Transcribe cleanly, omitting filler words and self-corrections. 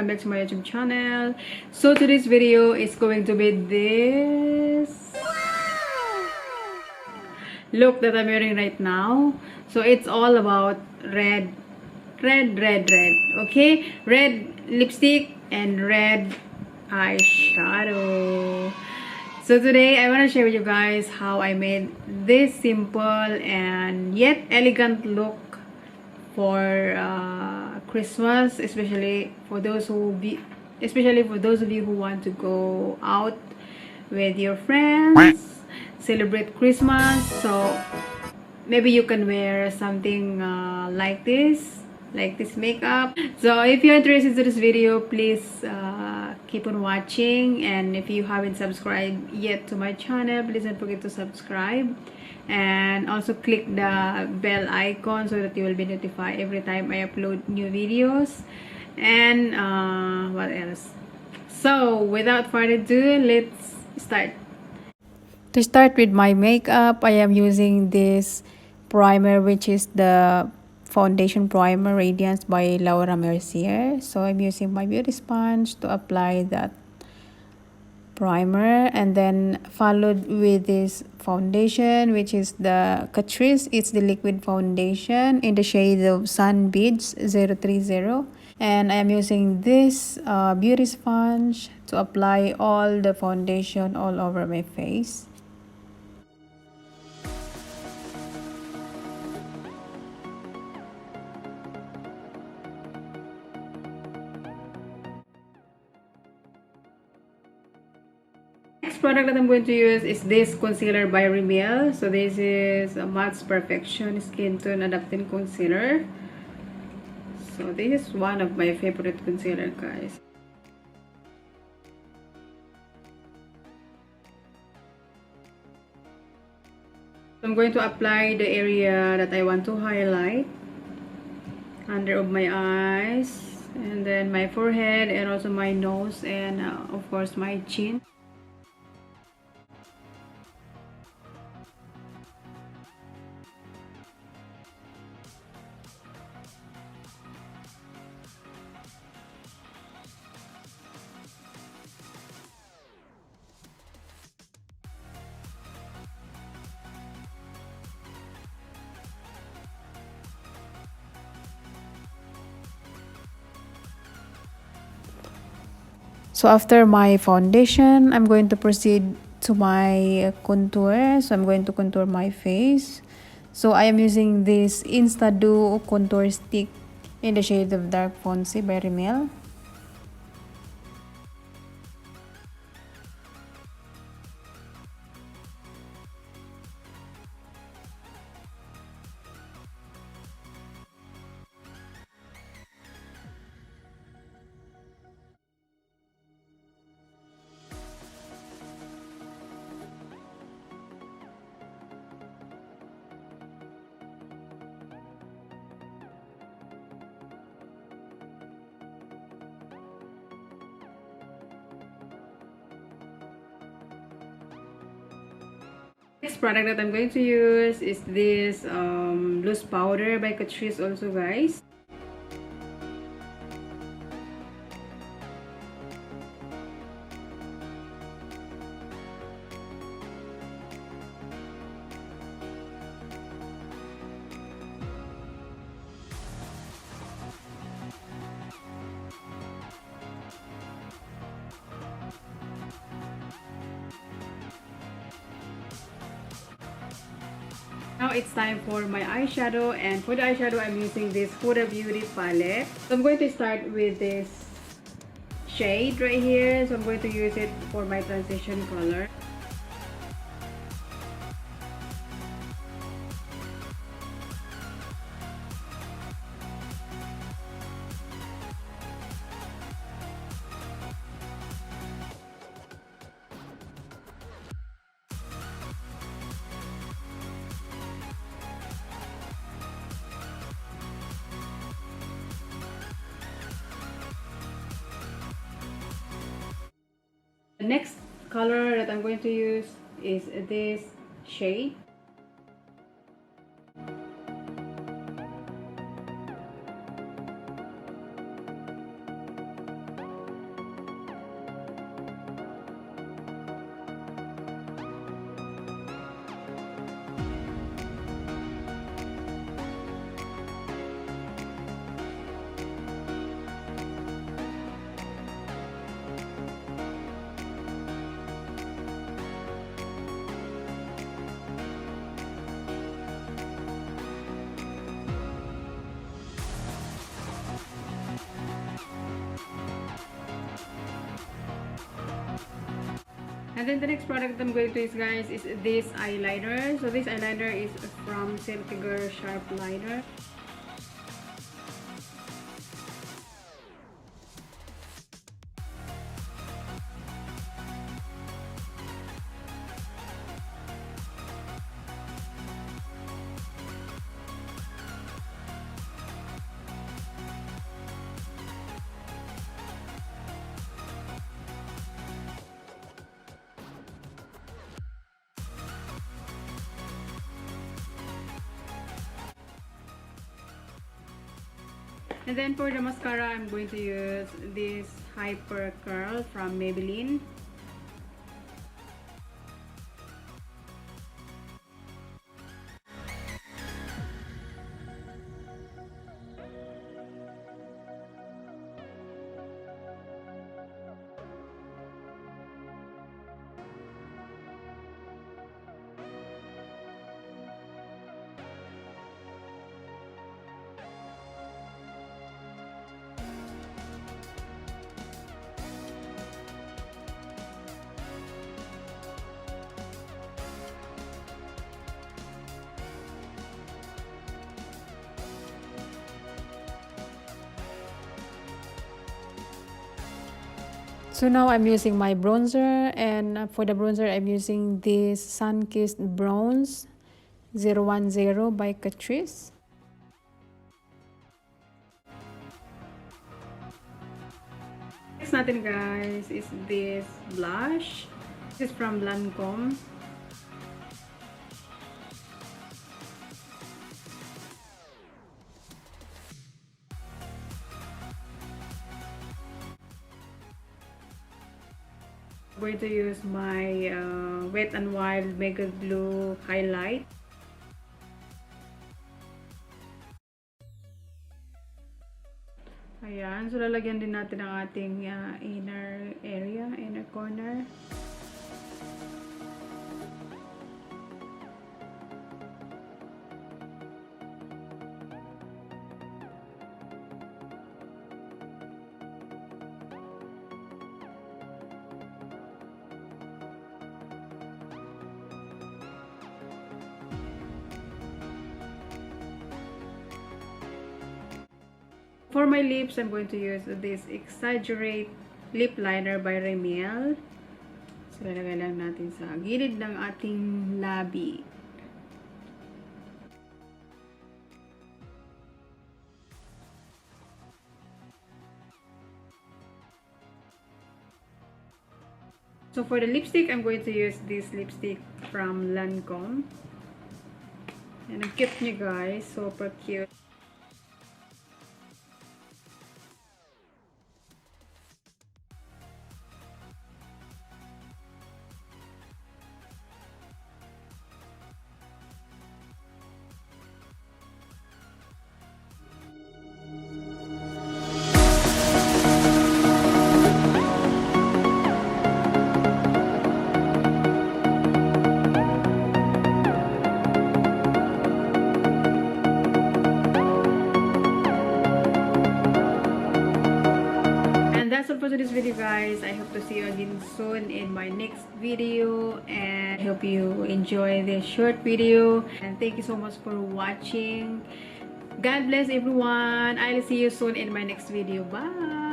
welcome back to my YouTube channel. So today's video is going to be this look that I'm wearing right now. So it's all about red, okay, red lipstick and red eyeshadow. So today I want to share with you guys how I made this simple and yet elegant look for Christmas, especially for those of you who want to go out with your friends, celebrate Christmas. So maybe you can wear something like this makeup. So if you're interested in this video, please keep on watching, and if you haven't subscribed yet to my channel, please don't forget to subscribe and also click the bell icon so that you will be notified every time I upload new videos. And what else? So without further ado, let's start. To start with my makeup, I am using this primer, which is the foundation primer Radiance by Laura Mercier. So I'm using my beauty sponge to apply that primer, and then followed with this foundation, which is the CATRICE HD Liquid foundation in the shade of Sun Beige 030. And I am using this beauty sponge to apply all the foundation all over my face. Next product that I'm going to use is this concealer by RIMMEL. So this is a Matte Perfection Skin Tone Adapting Concealer. So this is one of my favorite concealer, guys. I'm going to apply the area that I want to highlight, under of my eyes, and then my forehead, and also my nose, and of course my chin. So after my foundation, I'm going to proceed to my contour. So I'm going to contour my face. So I am using this Insta Duo contour stick in the shade of Dark Fonce by RIMMEL. Next product that I'm going to use is this loose powder by CATRICE also, guys. Now it's time for my eyeshadow, and for the eyeshadow I'm using this Hudabeauty palette. So I'm going to start with this shade right here. So I'm going to use it for my transition color. The next color that I'm going to use is this shade. And then the next product I'm going to use, guys, is this eyeliner. So this eyeliner is from SILKYGIRL Sharp liner. And then for the mascara, I'm going to use this Hyper Curl from Maybelline. So now I'm using my bronzer, and for the bronzer I'm using this Sun-Kissed Bronze 010 by CATRICE. Next natin, guys, is this blush. This is from Lancome. I'm going to use my Wet n Wild Megaglo highlight. Ayan, so lalagyan din natin ang ating inner area, inner corner. For my lips, I'm going to use this Exaggerate Lip Liner by RIMMEL. So, lalagay lang natin sa gilid ng ating labi. So, for the lipstick, I'm going to use this lipstick from Lancome. And ang cute niya, guys. Super cute. For today's video, guys, I hope to see you again soon in my next video, and I hope you enjoy this short video, and thank you so much for watching. God bless everyone. I'll see you soon in my next video. Bye.